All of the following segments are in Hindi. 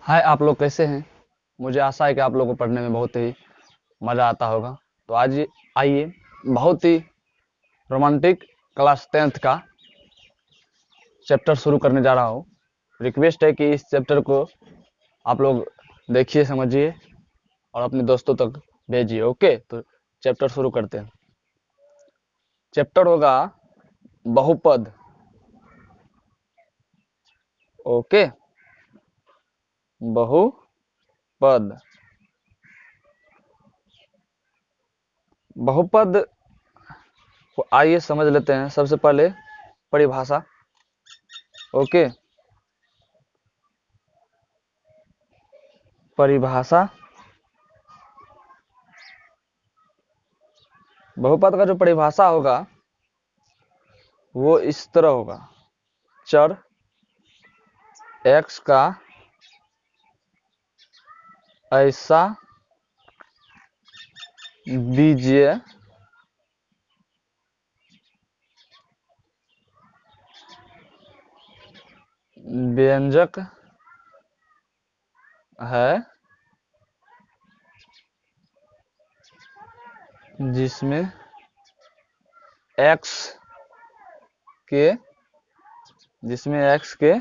हाय, आप लोग कैसे हैं। मुझे आशा है कि आप लोगों को पढ़ने में बहुत ही मज़ा आता होगा। तो आज आइए बहुत ही रोमांटिक क्लास 10th का चैप्टर शुरू करने जा रहा हूँ। रिक्वेस्ट है कि इस चैप्टर को आप लोग देखिए, समझिए और अपने दोस्तों तक भेजिए। ओके, तो चैप्टर शुरू करते हैं। चैप्टर होगा बहुपद। ओके, बहुपद। बहुपद को आइए समझ लेते हैं। सबसे पहले परिभाषा। ओके, परिभाषा। बहुपद का जो परिभाषा होगा वो इस तरह होगा। चर x का ऐसा बीजीय व्यंजक है जिसमें x के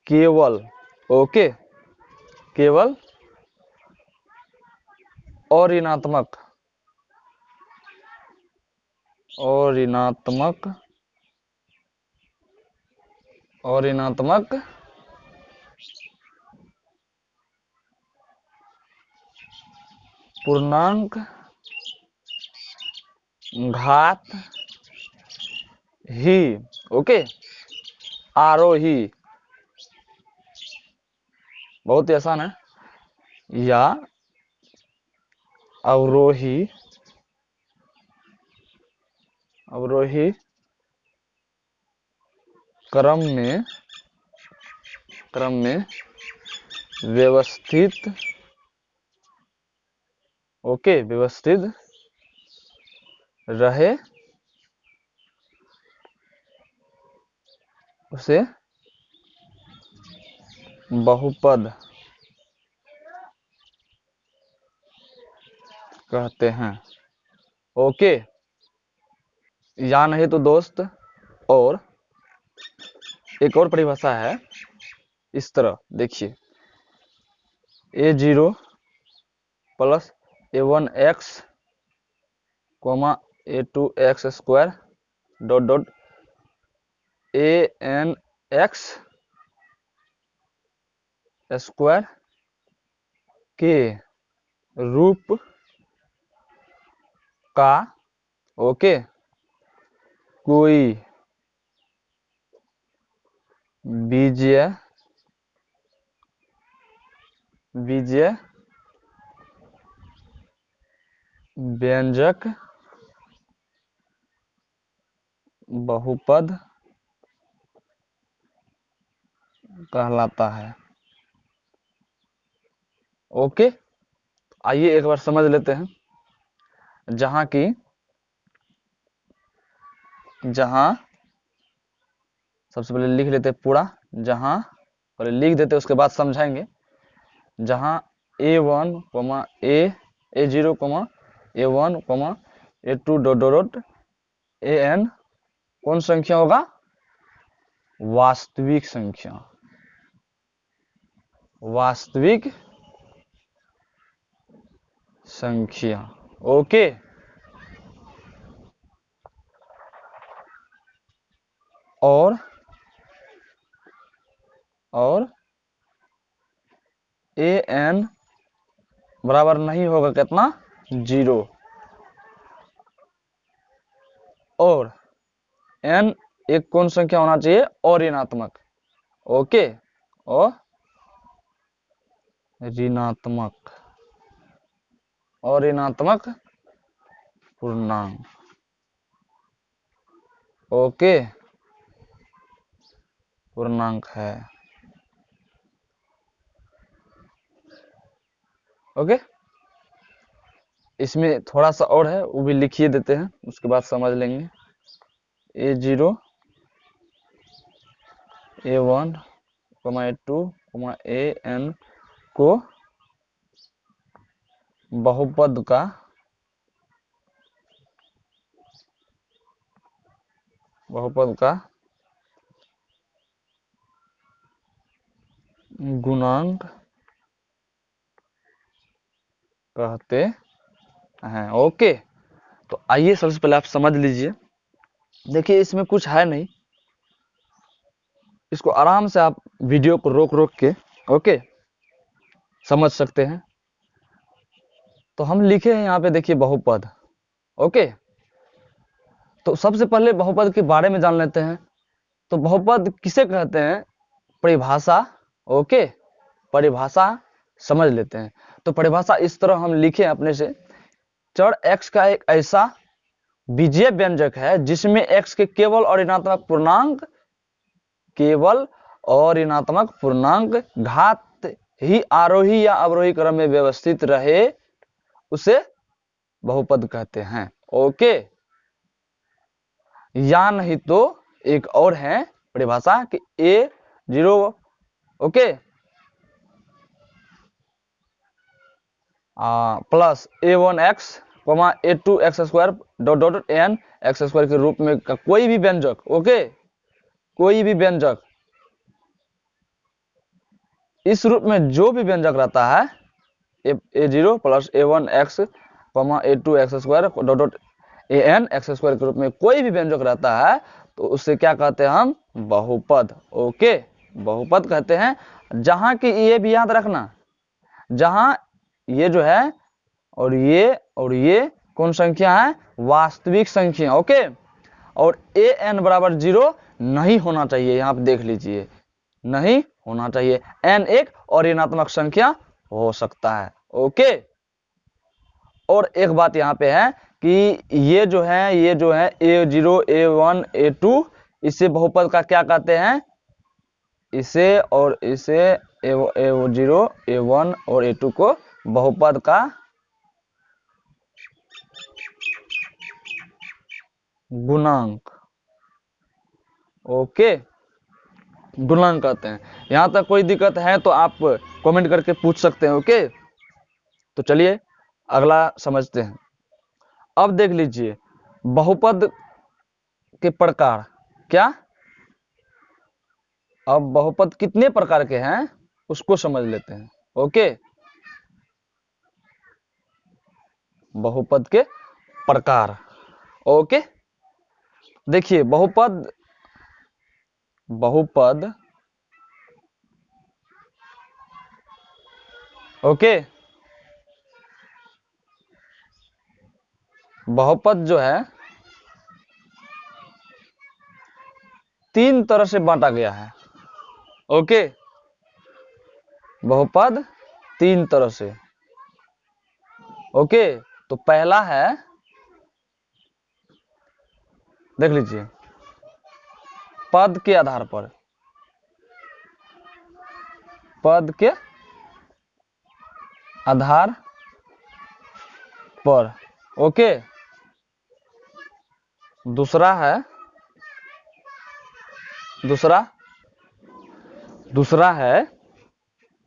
केवल केवल और ऋणात्मक पूर्णांक घात ही। ओके, आरोही, बहुत ही आसान है, या अवरोही क्रम में व्यवस्थित रहे उसे बहुपद कहते हैं। ओके, या नहीं तो दोस्त, और एक और परिभाषा है इस तरह, देखिए। a0 plus a1x a2x square dot dot anx square के रूप का कोई बीजीय व्यंजक बहुपद कहलाता है। ओके, आइए एक बार समझ लेते हैं। जहां सबसे पहले लिख लेते हैं पूरा। जहां पहले लिख देते हैं, उसके बाद समझाएंगे। जहां a1 a0 a1 a2 dot dot an कौन संख्या होगा? वास्तविक संख्या। ओके, और an बराबर नहीं होगा कितना? 0। और n एक कौन संख्या होना चाहिए? और ऋणात्मक। ओके, और ऋणात्मक पूर्णांक। ओके, पूर्णांक है। ओके, इसमें थोड़ा सा और है, वो भी लिखिए देते हैं, उसके बाद समझ लेंगे। a0 a1 a2, an को बहुपद का गुणांक कहते हैं। ओके, तो आइए सबसे पहले आप समझ लीजिए। देखिए इसमें कुछ है नहीं, इसको आराम से आप वीडियो को रोक रोक के ओके समझ सकते हैं। तो हम लिखे हैं यहाँ पे, देखिए बहुपद। ओके, तो सबसे पहले बहुपद के बारे में जान लेते हैं। तो बहुपद किसे कहते हैं, परिभाषा। ओके, परिभाषा समझ लेते हैं। तो परिभाषा इस तरह हम लिखे अपने से, चर x का एक ऐसा बीजीय व्यंजक है जिसमें x के केवल और ऋणात्मक पूर्णांक घात ही आरोही या अवरोही क्रम में व्यवस्थित रहे, उसे बहुपद कहते हैं। ओके, या नहीं तो एक और है परिभाषा कि a0 okay plus a1x a2x² dot dot n x² के रूप में का कोई भी व्यंजक। ओके, कोई भी व्यंजक, इस रूप में जो भी व्यंजक रहता है a0 plus a1x a2x² dot dot an x² के रूप में कोई भी व्यंजक रहता है, तो उससे क्या कहते हैं हम, बहुपद। ओके, बहुपद कहते हैं। जहां की ये भी याद रखना, जहां ये जो है और ये कौन संख्या है, वास्तविक संख्या। ओके, और an बराबर 0 नहीं होना चाहिए, यहाँ पे देख लीजिए, नहीं होना चाहिए। n एक और ऋणात्मक संख्या हो सकता है। ओके, और एक बात यहाँ पे है कि ये जो है a0 a1 a2, इसे बहुपद का क्या कहते हैं, इसे और इसे a0 a1 और a2 को बहुपद का गुणांक। ओके, गुणांक कहते हैं। यहां तक कोई दिक्कत है तो आप कमेंट करके पूछ सकते हैं। ओके, तो चलिए अगला समझते हैं। अब देख लीजिए बहुपद के प्रकार क्या, अब बहुपद कितने प्रकार के हैं उसको समझ लेते हैं। ओके, बहुपद के प्रकार। ओके, देखिए बहुपद ओके, बहुपद जो है 3 तरह से बांटा गया है। ओके, बहुपद 3 तरह से। ओके, तो पहला है, देख लीजिए, पद के आधार पर, पद के आधार पर। ओके, दूसरा है, दूसरा है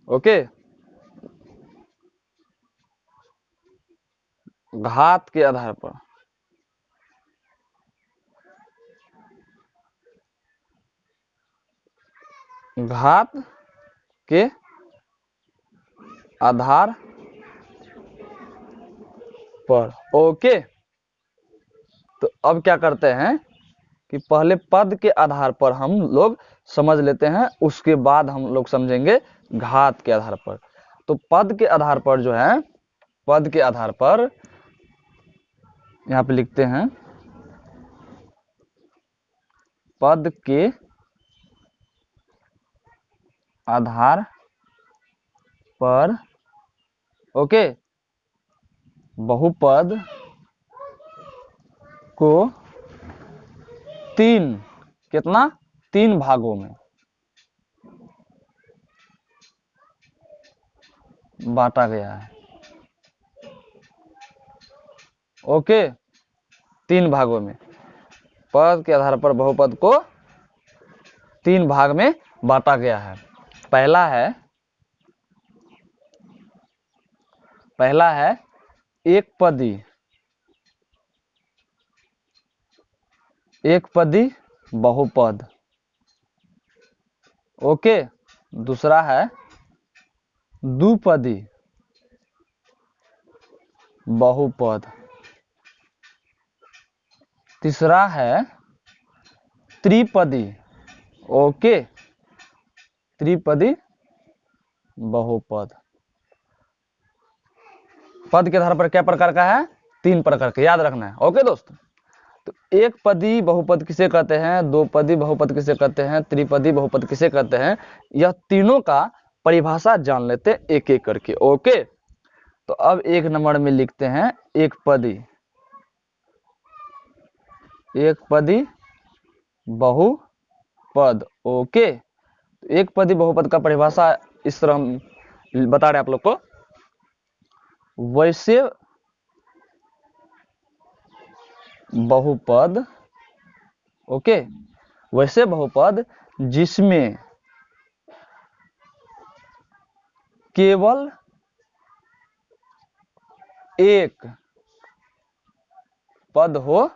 ओके घात के आधार पर। घात के आधार पर। ओके, तो अब क्या करते हैं कि पहले पद के आधार पर हम लोग समझ लेते हैं, उसके बाद हम लोग समझेंगे घात के आधार पर। तो पद के आधार पर जो है, पद के आधार पर यहां पे लिखते हैं, पद के आधार पर ओके बहुपद को तीन भागों में बांटा गया है। ओके, 3 भागों में, पद के आधार पर बहुपद को 3 भाग में बांटा गया है। पहला है एक पदी बहुपद। ओके, दूसरा है द्विपदी बहुपद। तीसरा है त्रिपदी। ओके, त्रिपदी बहुपद। पद के आधार पर क्या प्रकार का है? 3 प्रकार के, याद रखना है। ओके दोस्त, तो एक पदी बहुपद किसे कहते हैं, दो पदी बहुपद किसे कहते हैं, त्रिपदी बहुपद किसे कहते हैं, यह तीनों का परिभाषा जान लेते एक एक करके। ओके, तो अब 1 नंबर में लिखते हैं एक पदी बहुपद। ओके, एक पदी बहुपद का परिभाषा इस तरह हम बता रहे हैं आप लोग को। वैसे बहुपद, ओके, वैसे बहुपद जिसमें केवल एक पद हो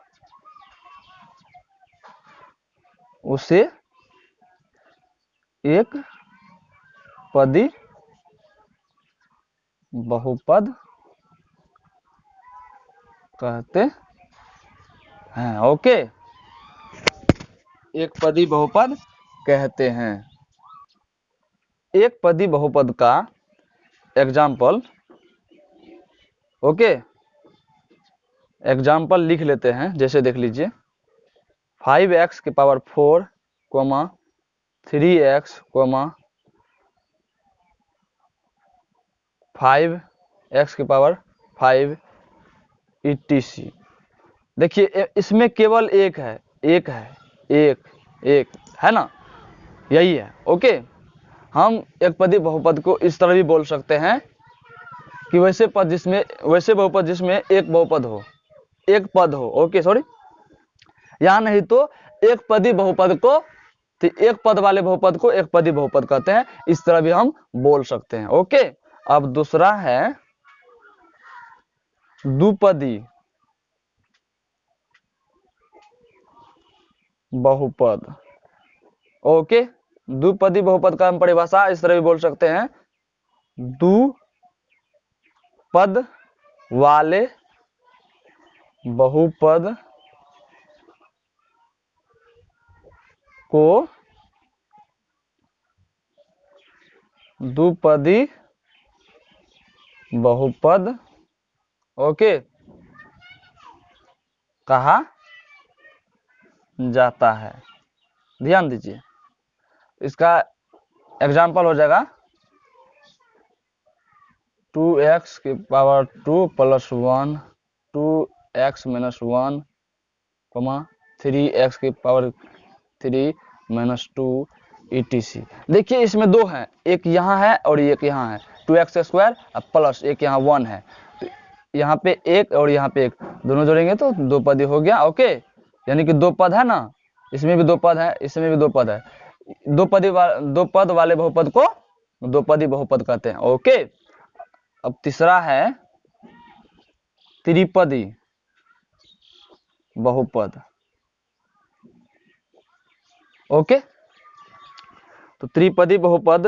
उसे एक पदी बहुपद कहते हैं। ओके, एक पदी बहुपद कहते हैं। एक पदी बहुपद का एग्जाम्पल, ओके, एग्जाम्पल लिख लेते हैं। जैसे देख लीजिए 5x की पावर 4, 3x, 5x की पावर 5 etc। देखिए इसमें केवल एक है, एक है ना, यही है। ओके, हम एक पदी बहुपद को इस तरह भी बोल सकते हैं कि वैसे बहुपद जिसमें एक बहुपद हो, एक पद हो। ओके, सॉरी, या नहीं तो एक पदी बहुपद को, तो एक पद वाले बहुपद को एक पदी बहुपद कहते हैं। इस तरह भी हम बोल सकते हैं। ओके, अब दूसरा है द्विपदी बहुपद। ओके, द्विपदी बहुपद का हम परिभाषा इस तरह भी बोल सकते हैं, दो पद वाले बहुपद को द्विपदी बहुपद, ओके, कहा जाता है। ध्यान दीजिए, इसका एग्जाम्पल हो जाएगा 2x की पावर 2 + 1, 2x - 1, 3x की पावर 3 - 2 etc। देखिए इसमें 2 हैं, एक यहाँ है और एक यहाँ है, 2x² और प्लस एक यहाँ 1 है। तो यहाँ पे एक और यहाँ पे एक, दोनों जोड़ेंगे तो दो पदी हो गया। ओके, यानी कि 2 पद है ना, इसमें भी 2 पद है, इसमें भी 2 पद है। दो पद वाले बहुपद को दो पदी बहुपद कहते हैं। ओके, अब तीसरा है त्रिपदी बहुपद। ओके, तो त्रिपदी बहुपद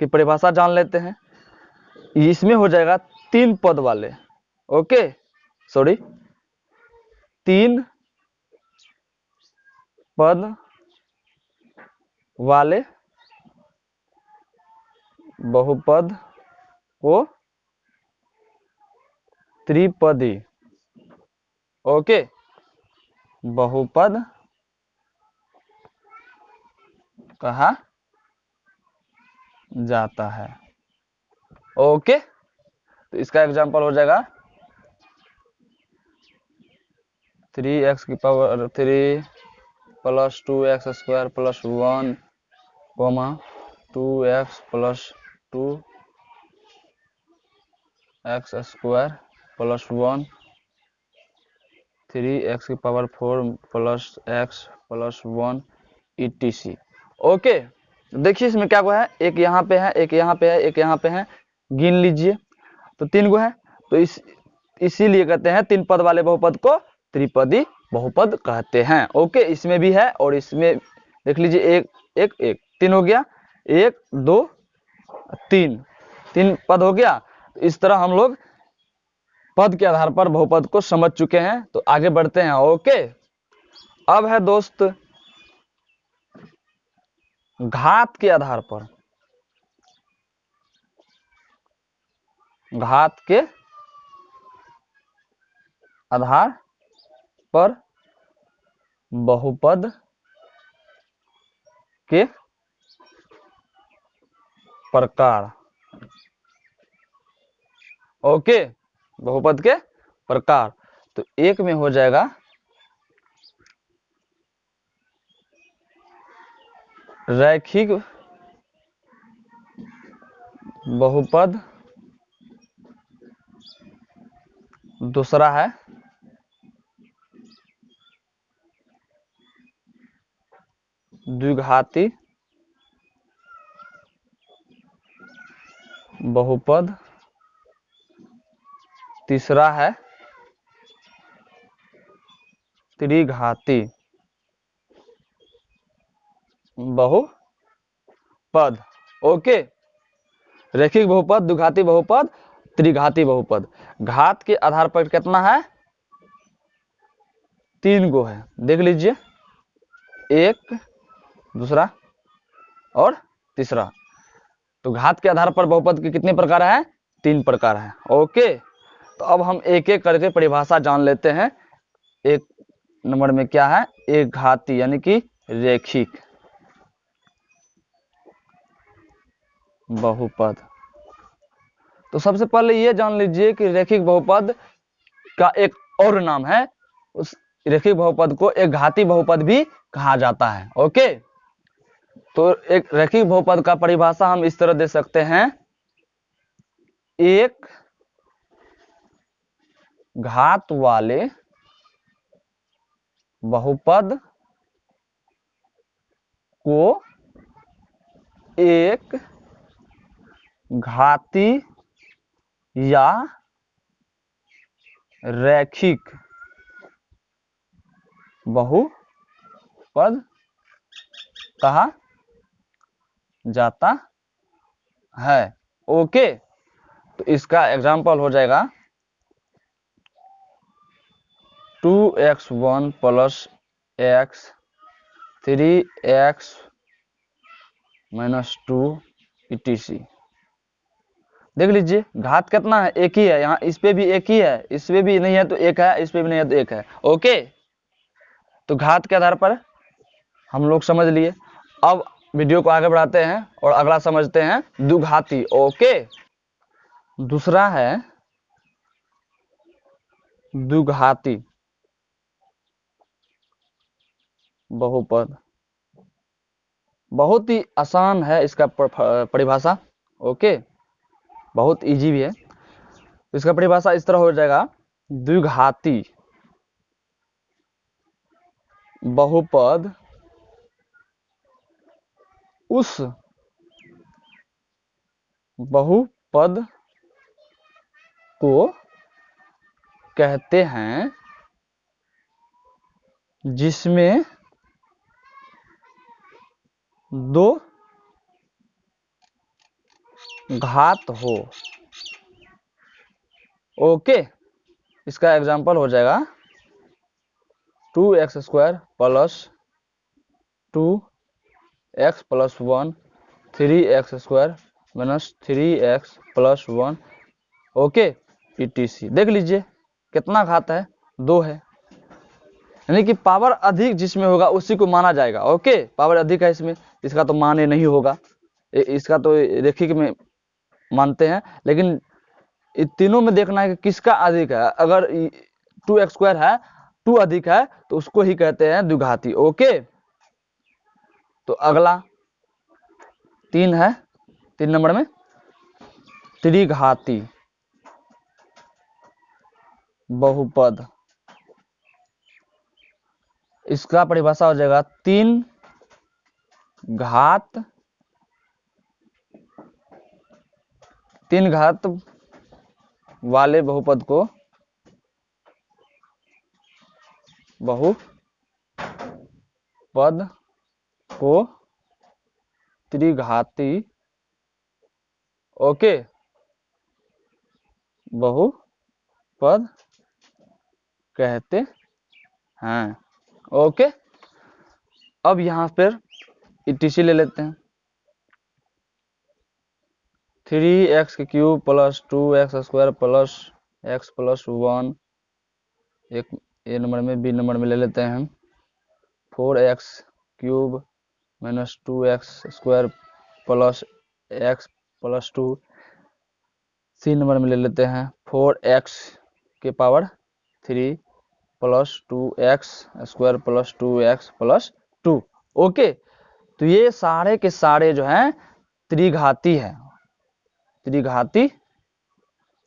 की परिभाषा जान लेते हैं। इसमें हो जाएगा 3 पद वाले, ओके, सॉरी, 3 पद वाले बहुपद को त्रिपदी, ओके, बहुपद कहा जाता है। ओके, तो इसका एग्जांपल हो जाएगा 3x की power 3 + 2x² + 1, 2x + 2x² + 1, 3x की पावर 4 + x + 1 etc। ओके, देखिए इसमें क्या हुआ है, एक यहाँ पे है, एक यहाँ पे है, एक यहाँ पे है, गिन लीजिए तो 3 गो है। तो इसीलिए कहते हैं 3 पद वाले बहुपद को त्रिपदी बहुपद कहते हैं। ओके, इसमें भी है और इसमें देख लीजिए, एक एक एक 3 हो गया, 1 2 3 पद हो गया। तो इस तरह हम लोग पद के आधार पर बहुपद को समझ चुके हैं। तो आगे बढ़ते हैं। ओके, अब है दोस्त घात के आधार पर, घात के आधार पर बहुपद के प्रकार। ओके, बहुपद के प्रकार। तो एक में हो जाएगा रैखिक बहुपद, दूसरा है द्विघाती बहुपद, तीसरा है त्रिघाती बहुपद। ओके, रैखिक बहुपद, द्विघाती बहुपद, त्रिघाती बहुपद। घात के आधार पर कितना है, 3 गो है, देख लीजिए, एक, दूसरा और तीसरा। तो घात के आधार पर बहुपद के कितने प्रकार है, 3 प्रकार है। ओके, तो अब हम एक एक करके परिभाषा जान लेते हैं। एक नंबर में क्या है, एक घाती यानी कि रैखिक बहुपद। तो सबसे पहले ये जान लीजिए कि रैखिक बहुपद का एक और नाम है, उस रैखिक बहुपद को एक घाती बहुपद भी कहा जाता है। ओके, तो एक रैखिक बहुपद का परिभाषा हम इस तरह दे सकते हैं, एक घात वाले बहुपद को एक घाती या रैखिक बहुपद कहा जाता है। ओके, तो इसका एग्जाम्पल हो जाएगा 2x1 plus x 3x minus 2 etc। देख लीजिए घात कितना है, एक ही है, यहाँ इस पे भी एक ही है, इस पे भी नहीं है तो एक है, इस पे भी नहीं है तो एक है। ओके, तो घात के आधार पर हम लोग समझ लिए। अब वीडियो को आगे बढ़ाते हैं और अगला समझते हैं द्विघाती। ओके, दूसरा है द्विघाती बहुपद। बहुत ही आसान है इसका परिभाषा। ओके, बहुत इजी भी है। इसका परिभाषा इस तरह हो जाएगा, द्विघाती बहुपद उस बहुपद को कहते हैं जिसमें दो घात हो। ओके, इसका एग्जाम्पल हो जाएगा 2x² plus 2x plus 1 3x² minus 3x plus 1। Okay, etc। देख लीजिए कितना घात है, 2 है, यानी कि पावर अधिक जिसमें होगा उसी को माना जाएगा। ओके, पावर अधिक है इसमें, इसका तो माने नहीं होगा, इसका तो रैखिक में मानते हैं, लेकिन इन तीनों में देखना है कि किसका अधिक है। अगर 2x² है, 2 अधिक है तो उसको ही कहते हैं द्विघाती। ओके, तो अगला 3 है, 3 नंबर में त्रिघाती बहुपद। इसका परिभाषा हो जाएगा 3 घात 3 घात वाले बहुपद को त्रिघाती ओके बहुपद कहते हैं। ओके, अब यहां पर ईटीसी ले लेते हैं। 3x³ plus 2x² plus x plus 1, एक ए नंबर में, बी नंबर में ले लेते हैं हम 4x³ minus 2x² plus x plus 2, C number में ले लेते हैं 4x के power 3 plus 2x² plus 2x plus 2। Okay, तो ये सारे के सारे जो हैं त्रिघाती है, त्रिघाती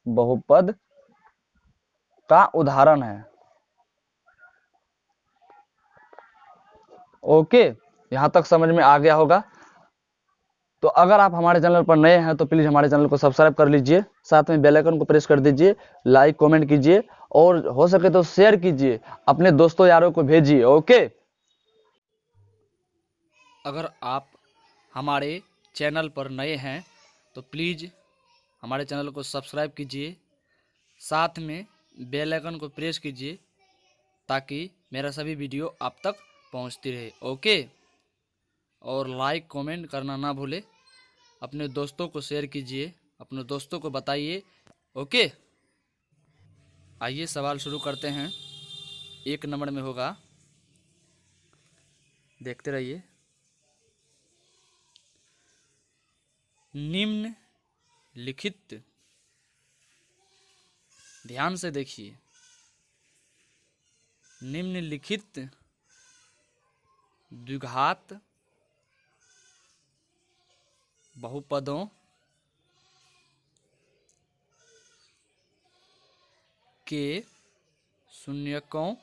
बहुपद का उदाहरण है। ओके, यहां तक समझ में आ गया होगा। तो अगर आप हमारे चैनल पर नए हैं तो प्लीज हमारे चैनल को सब्सक्राइब कर लीजिए, साथ में बेल आइकन को प्रेस कर दीजिए, लाइक कमेंट कीजिए और हो सके तो शेयर कीजिए, अपने दोस्तों यारों को भेजिए। ओके, अगर आप हमारे चैनल पर नए हैं तो प्लीज़ हमारे चैनल को सब्सक्राइब कीजिए, साथ में बेल आइकन को प्रेस कीजिए ताकि मेरा सभी वीडियो आप तक पहुंचती रहे। ओके, और लाइक कमेंट करना ना भूले, अपने दोस्तों को शेयर कीजिए, अपने दोस्तों को बताइए। ओके, आइए सवाल शुरू करते हैं। 1 नंबर में होगा, देखते रहिए। निम्न लिखित, ध्यान से देखिए, निम्नलिखित द्विघात बहुपदों के शून्यकों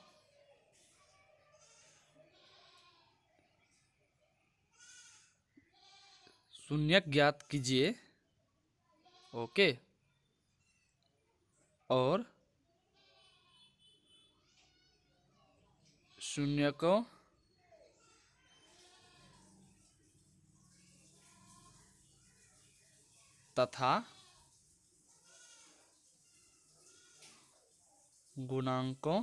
शून्यक ज्ञात कीजिए। ओके, और शून्यकों तथा गुणांकों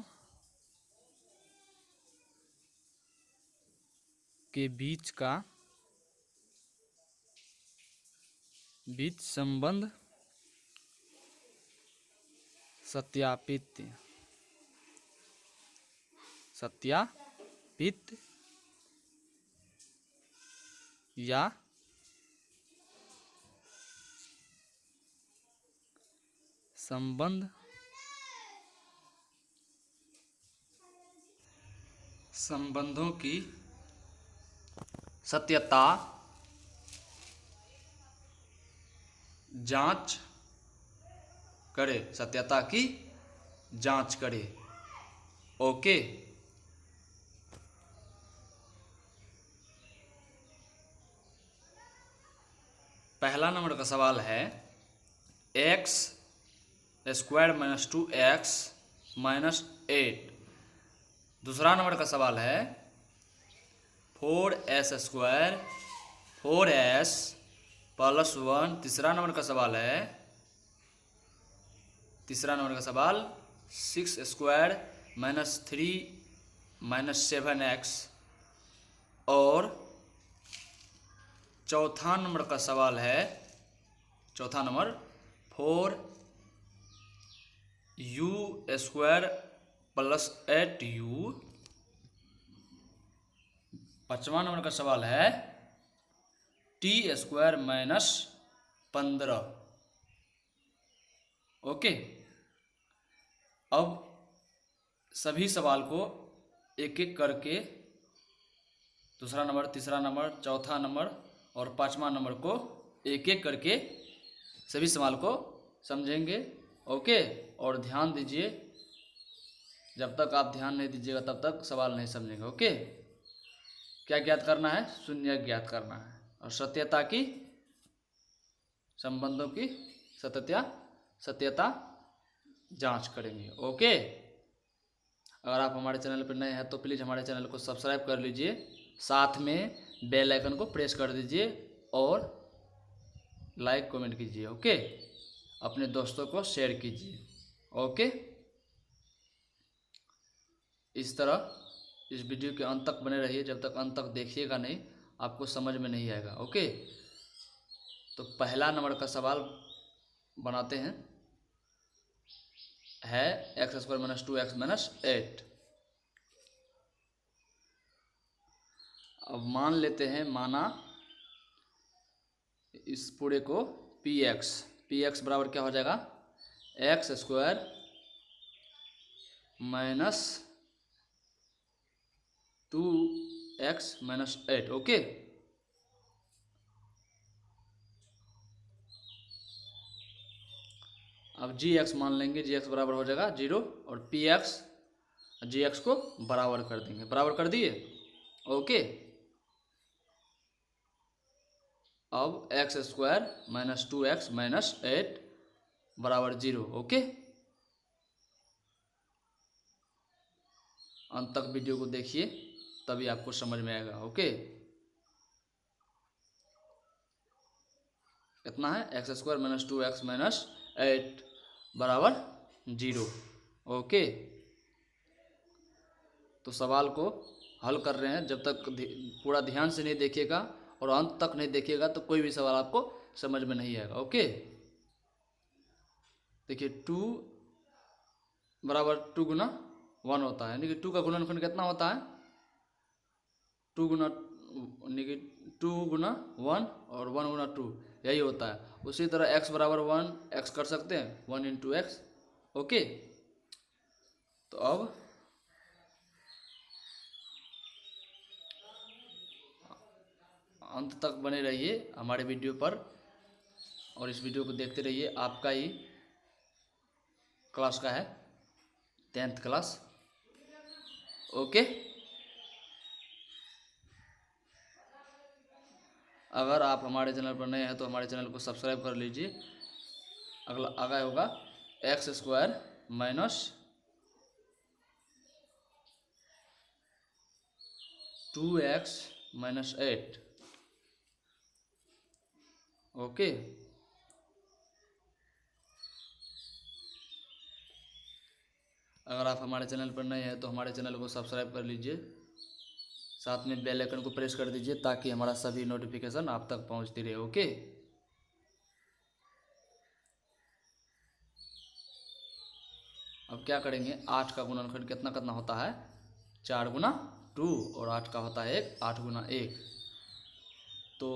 के बीच संबंध सत्यापित या संबंधों की सत्यता जांच करे, सत्यता की जांच करे। ओके, पहला नंबर का सवाल है x² माइनस 2x माइनस 8। दूसरा नंबर का सवाल है 4s² 4s प्लस 1। तीसरा नंबर का सवाल 6² माइनस 3 माइनस 7x। और चौथा नंबर का सवाल है, चौथा नंबर 4u² प्लस 8u। पांचवा नंबर का सवाल है t² माइनस 15। ओके, अब सभी सवाल को एक एक करके दूसरा नंबर, तीसरा नंबर, चौथा नंबर और पांचवा नंबर को एक एक करके सभी सवाल को समझेंगे। ओके, और ध्यान दीजिए, जब तक आप ध्यान नहीं दीजिएगा तब तक सवाल नहीं समझेंगे। ओके, क्या ज्ञात करना है? शून्य ज्ञात करना है, और सत्यता की, संबंधों की सत्यता जांच करेंगे। ओके, अगर आप हमारे चैनल पर नए हैं तो प्लीज़ हमारे चैनल को सब्सक्राइब कर लीजिए, साथ में बेल आइकन को प्रेस कर दीजिए और लाइक कमेंट कीजिए। ओके, अपने दोस्तों को शेयर कीजिए। ओके, इस तरह इस वीडियो के अंत तक बने रहिए, जब तक अंत तक देखिएगा नहीं आपको समझ में नहीं आएगा। ओके, तो पहला नंबर का सवाल बनाते हैं, है x² - 2x - 8। अब मान लेते हैं, माना इस पूरे को px बराबर क्या हो जाएगा, x² - 2x - 8। ओके, अब gx मान लेंगे, gx बराबर हो जाएगा 0 और px gx को बराबर कर देंगे, बराबर कर दिए। ओके, अब x² - 2x - 8 बराबर 0। ओके, अंत तक वीडियो को देखिए तभी आपको समझ में आएगा। ओके, कितना है, x² - 2x - 8 बराबर 0। ओके, तो सवाल को हल कर रहे हैं, जब तक पूरा ध्यान से नहीं देखिएगा और अंत तक नहीं देखिएगा तो कोई भी सवाल आपको समझ में नहीं आएगा। ओके, देखिए 2 बराबर 2 गुना 1 होता है, यानी कि 2 का गुणनखंड कितना होता है, 2 गुना, यानी कि 2 गुना 1 और 1 गुना 2 यही होता है। उसी तरह x बराबर 1 x कर सकते हैं, 1 × x। ओके, तो अब अंत तक बने रहिए हमारे वीडियो पर और इस वीडियो को देखते रहिए। आपका ही क्लास का है, 10th क्लास। ओके, अगर आप हमारे चैनल पर नए हैं तो हमारे चैनल को सब्सक्राइब कर लीजिए। अगला आगे होगा x² - 2x - 8। ओके, अगर आप हमारे चैनल पर नए हैं तो हमारे चैनल को सब्सक्राइब कर लीजिए, साथ में बेल आइकन को प्रेस कर दीजिए ताकि हमारा सभी नोटिफिकेशन आप तक पहुंचती रहे। ओके, अब क्या करेंगे, 8 का गुणनखंड कितना कितना होता है, 4 गुना 2 और 8 का होता है 8 गुना 1। तो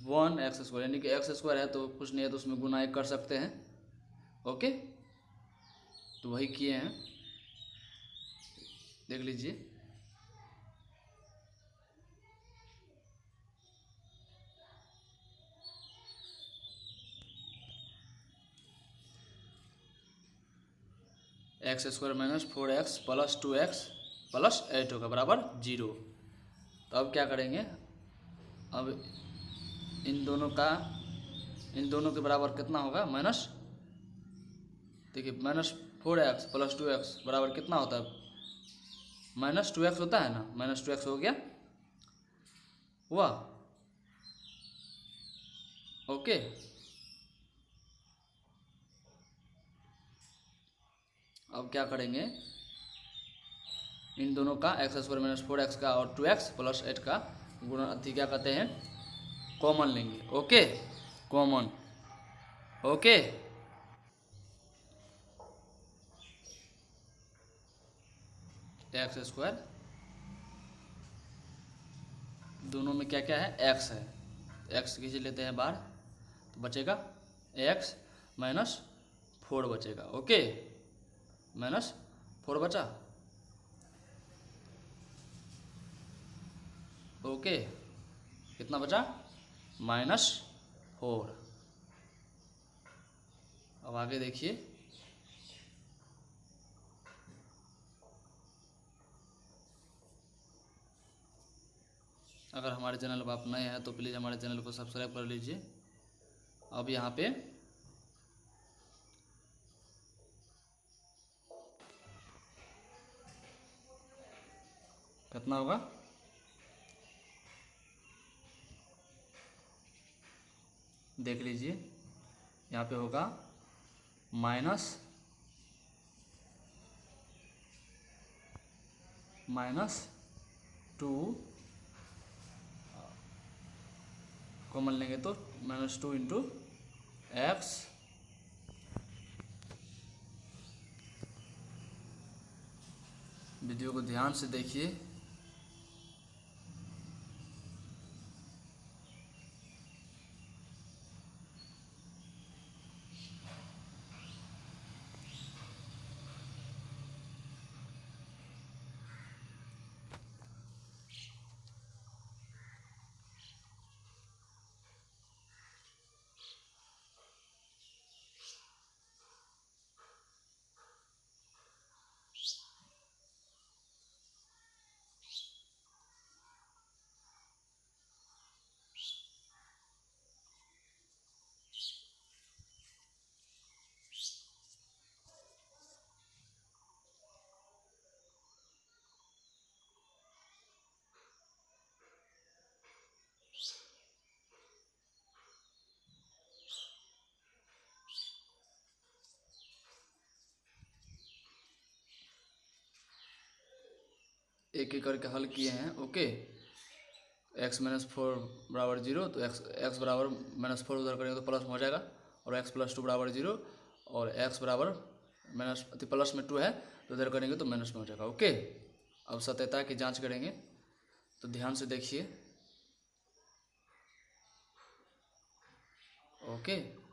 1x², यानी कि x² है तो कुछ नहीं है तो उसमें गुना 1 कर सकते हैं। ओके, तो वही किए हैं, देख लीजिए। x² - 4x + 2x + 8 होगा बराबर 0। तो अब क्या करेंगे, अब इन दोनों के बराबर कितना होगा, माइनस, देखिए -4x + 2x बराबर कितना होता है, -2x होता है ना, -2x हो गया, हुआ। ओके, अब क्या करेंगे, इन दोनों का x² - 4x का और 2x + 8 का गुणा अति क्या कहते हैं, कॉमन लेंगे। Okay, common. ओके, x², दोनों में क्या क्या है, x है, x खींच लेते हैं बाहर तो बचेगा x - 4 बचेगा। ओके, -4 बचा। ओके, कितना बचा, -4। अब आगे देखिए, अगर हमारे चैनल पर आप नए हैं तो प्लीज़ हमारे चैनल को सब्सक्राइब कर लीजिए। अब यहाँ पे कितना होगा, देख लीजिए। यहाँ पे होगा -2 कॉमन लेंगे तो -2 इंटू एक्स वीडियो को ध्यान से देखिए। एक एक करके हल किए हैं। ओके, x-4 बराबर 0, तो x बराबर -4 उधर करेंगे तो प्लस में हो जाएगा, और x + 2 बराबर 0, और x बराबर प्लस में 2 है तो उधर करेंगे तो माइनस में हो जाएगा। ओके, अब सत्यता की जांच करेंगे तो ध्यान से देखिए। ओके,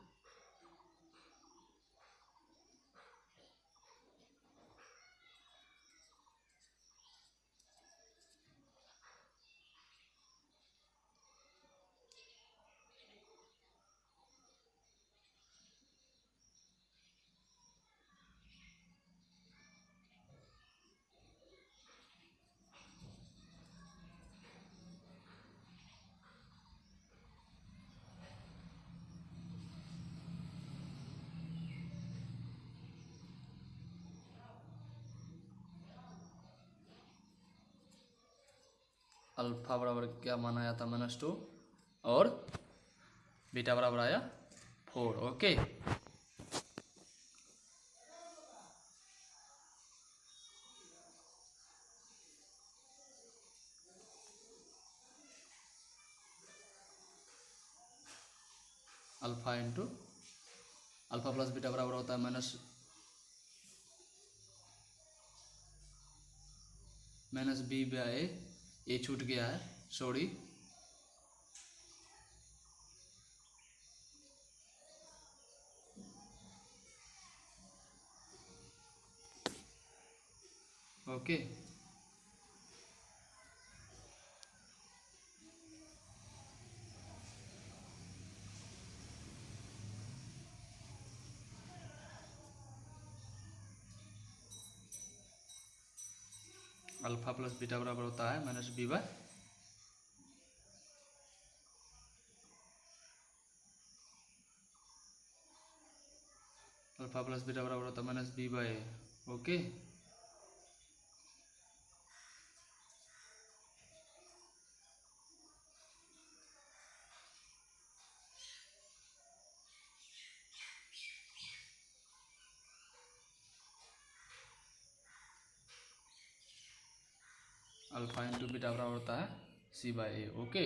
अल्फा बराबर क्या माना आया था -2, और बीटा बराबर आया 4। Okay, alpha into alpha plus beta बराबर होता है -b/a। ए छूट गया है, sorry. Okay, alpha plus beta बराबर होता है -b/, अल्फा प्लस बीटा बराबर होता है -b/a। Okay, alpha into beta बराबर होता है c/a। ओके,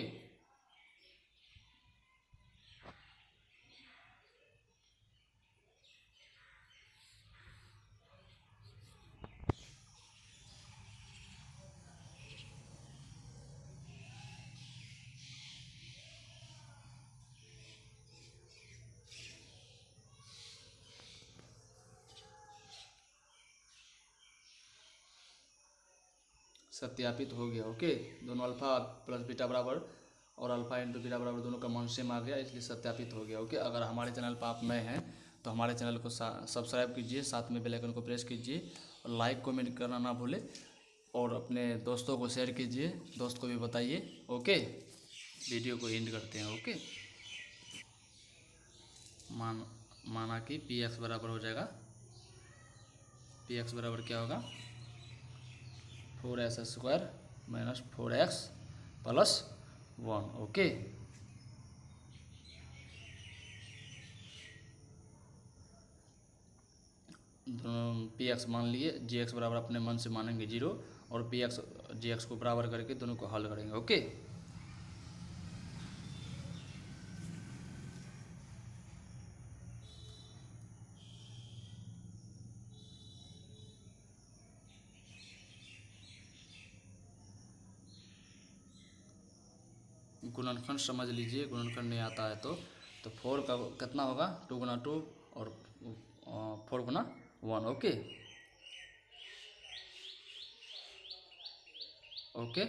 सत्यापित हो गया। ओके, दोनों अल्फा प्लस बीटा बराबर और अल्फा इंटू बीटा बराबर दोनों का मान सेम आ गया, इसलिए सत्यापित हो गया। ओके, अगर हमारे चैनल पर आप नए हैं तो हमारे चैनल को सब्सक्राइब कीजिए, साथ में बेल आइकन को प्रेस कीजिए, और लाइक कमेंट करना ना भूलें। और अपने दोस्तों को शेयर कीजिए, दोस्त को भी बताइए। ओके, वीडियो को एंड करते हैं। ओके, माना कि पी एक्स बराबर हो जाएगा, पी एक्स बराबर क्या होगा, 4s² minus 4x plus 1। Okay, P x मान लिए, जी एक्स बराबर अपने मन से मानेंगे 0, और पी एक्स जी एक्स को बराबर करके दोनों को हल करेंगे। ओके, गुणनखंड समझ लीजिए, गुणनखंड नहीं आता है तो 4 का कितना होगा, 2 गुना 2 और 4 गुना 1। ओके, ओके,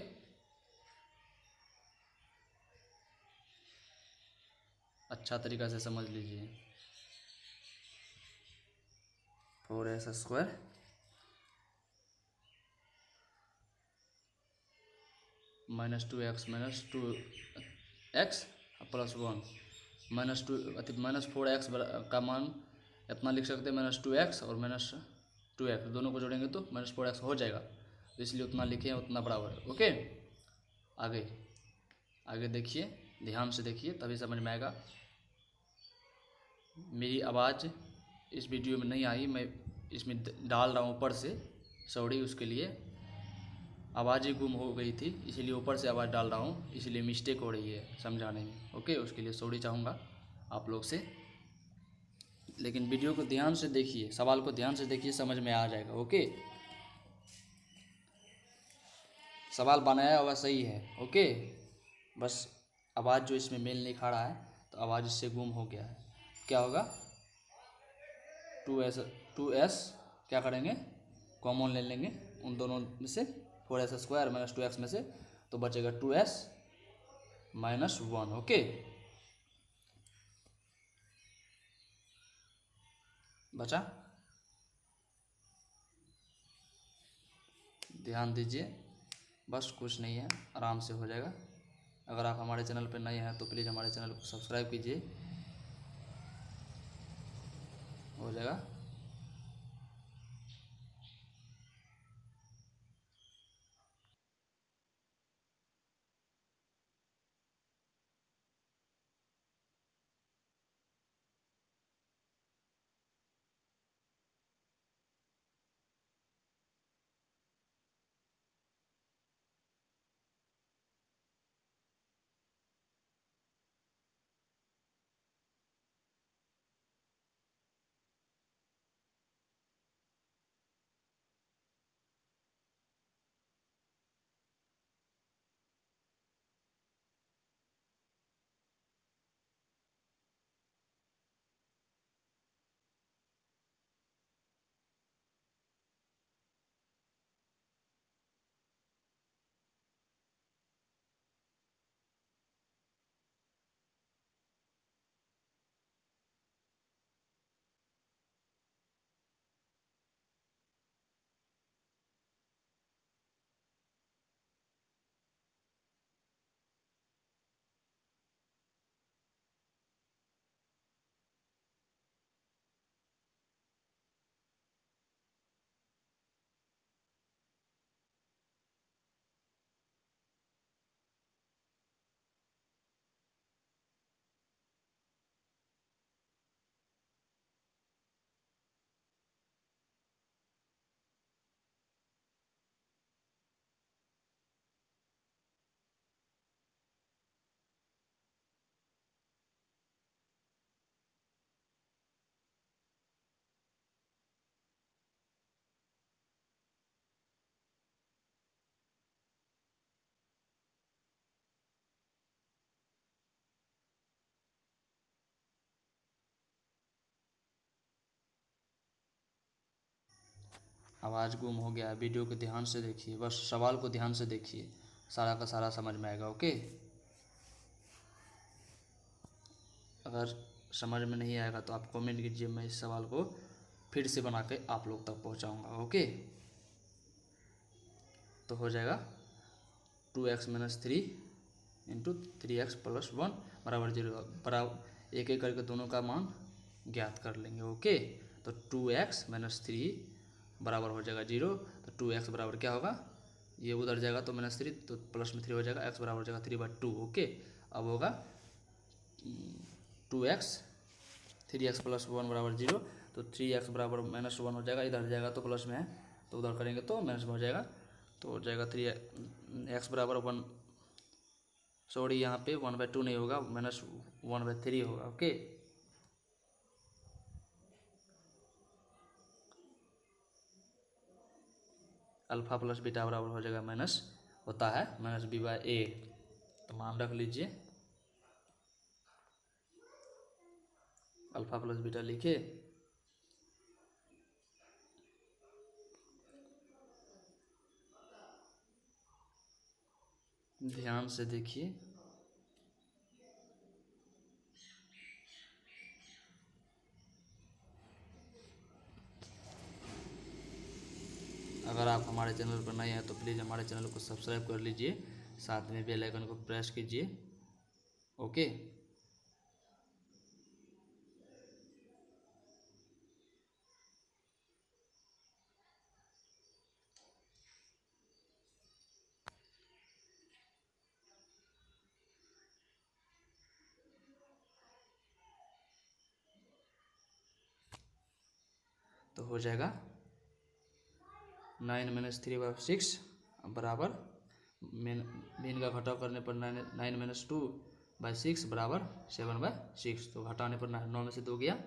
अच्छा तरीक़ा से समझ लीजिए। 4s² minus 2x minus 2x plus 1 minus 2 minus 4x का मान इतना लिख सकते हैं, माइनस 2x और माइनस 2x दोनों को जोड़ेंगे तो माइनस 4x हो जाएगा, तो इसलिए उतना लिखे हैं, उतना बराबर है। ओके, आगे आगे देखिए, ध्यान से देखिए तभी समझ में आएगा। मेरी आवाज़ इस वीडियो में नहीं आई, मैं इसमें डाल रहा हूँ ऊपर से, सॉरी, उसके लिए आवाज़ ही गुम हो गई थी, इसीलिए ऊपर से आवाज़ डाल रहा हूँ, इसलिए मिस्टेक हो रही है समझाने में। ओके, उसके लिए सॉरी चाहूँगा आप लोग से, लेकिन वीडियो को ध्यान से देखिए, सवाल को ध्यान से देखिए, समझ में आ जाएगा। ओके, सवाल बनाया हुआ सही है। ओके, बस आवाज़ जो इसमें मेल नहीं खा रहा है, तो आवाज़ इससे गुम हो गया है। क्या होगा, 2s क्या करेंगे, कॉमन ले लेंगे उन दोनों में से, 4s² माइनस 2x में से, तो बचेगा 2s माइनस 1। ओके, बचा, ध्यान दीजिए, बस कुछ नहीं है, आराम से हो जाएगा। अगर आप हमारे चैनल पर नए हैं तो प्लीज़ हमारे चैनल को सब्सक्राइब कीजिए, हो जाएगा। आवाज़ गुम हो गया है, वीडियो को ध्यान से देखिए, बस सवाल को ध्यान से देखिए, सारा का सारा समझ में आएगा। ओके, अगर समझ में नहीं आएगा तो आप कमेंट कीजिए, मैं इस सवाल को फिर से बना के आप लोग तक पहुंचाऊंगा। ओके, तो हो जाएगा 2x minus 3 into 3x plus 1 बराबर 0। बराबर एक एक करके दोनों का मान ज्ञात कर लेंगे। ओके, तो 2x माइनस 3 बराबर हो जाएगा 0। तो 2x बराबर क्या होगा, ये उधर जाएगा तो माइनस 3, तो प्लस में 3 हो जाएगा, x बराबर हो जाएगा 3/2। ओके, अब होगा 2x 3x प्लस 1 बराबर 0। तो 3x बराबर माइनस 1 हो जाएगा, इधर जाएगा तो प्लस में है तो उधर करेंगे तो माइनस में हो जाएगा। तो हो जाएगा 3x बराबर 1, सॉरी यहाँ पे 1/2 नहीं होगा, माइनस 1/3 होगा। ओके, अल्फा प्लस बीटा बराबर हो जाएगा माइनस, होता है माइनस b/a। तो मान रख लीजिए, अल्फा प्लस बीटा लिखे, ध्यान से देखिए। अगर आप हमारे चैनल पर नए हैं तो प्लीज़ हमारे चैनल को सब्सक्राइब कर लीजिए, साथ में बेल आइकन को प्रेस कीजिए। ओके, तो हो जाएगा 9 माइनस 3/6 बराबर मीन का घटाव करने पर 9 माइनस 2/6 बराबर 7/6। तो घटाने पर 9 में से 2 गया,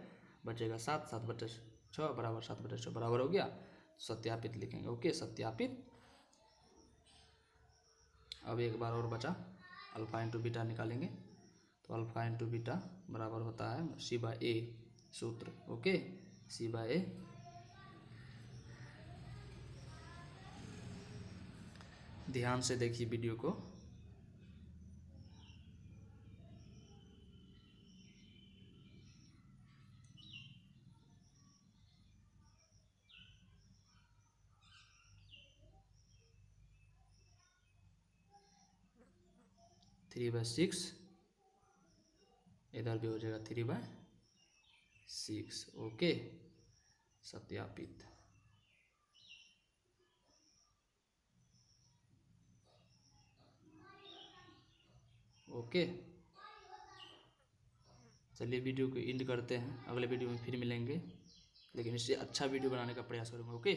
बचेगा 7, 7/6 बराबर 7/6 बराबर हो गया। सत्यापित लिखेंगे। ओके, सत्यापित। अब एक बार और बचा, अल्फा इंटू बीटा निकालेंगे। तो अल्फा इंटू बीटा बराबर होता है c/a सूत्र। Okay, c/a। ध्यान से देखिए वीडियो को। थ्री बाय सिक्स, इधर भी हो जाएगा 3/6। ओके, सत्यापित। ओके, चलिए वीडियो को एंड करते हैं, अगले वीडियो में फिर मिलेंगे, लेकिन इससे अच्छा वीडियो बनाने का प्रयास करूँगा। ओके।